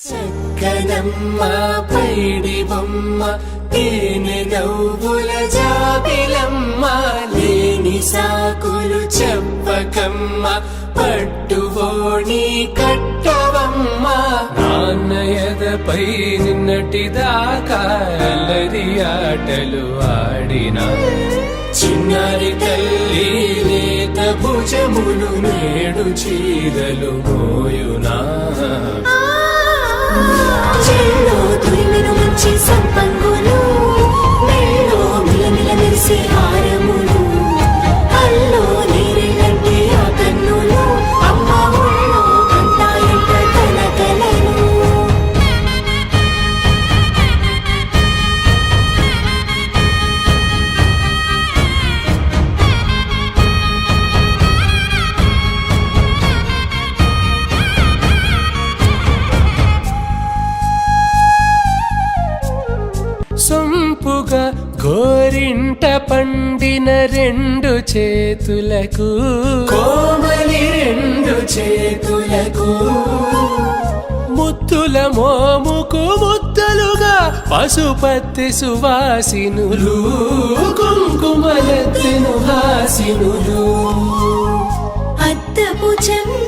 చక్కనమ్మ పైడి బొమ్మ తేనె నవ్వుల జాబిలమ్మ లేని సాకులు చెప్పకమ్మ పట్టువోణి కట్టవమ్మ నాన్నయదపై నిన్నటిదాకా అల్లరి ఆటలు ఆడినా చిన్నారి తల్లి లేత భుజములు నేడు చీరలు మోయునా చెల్లో తురిమెను మంచి సంపంగులు మెల్లో మిలమిల మెరిసే హారములు అల్లో నీరెళ్ళంటే ఆ కన్నులు అమ్మ ఒళ్ళో కంటాయంట కలకలను సొంపుగా గోరింట పండిన రెండు చేతులకు కోమలి రెండు చేతులకు ముత్తుల మోముకు ముద్దలుగా పశుపత్తి సువాసినులు కుంకుమలెత్తిను హాసినులు అద్దపు చెమ్మ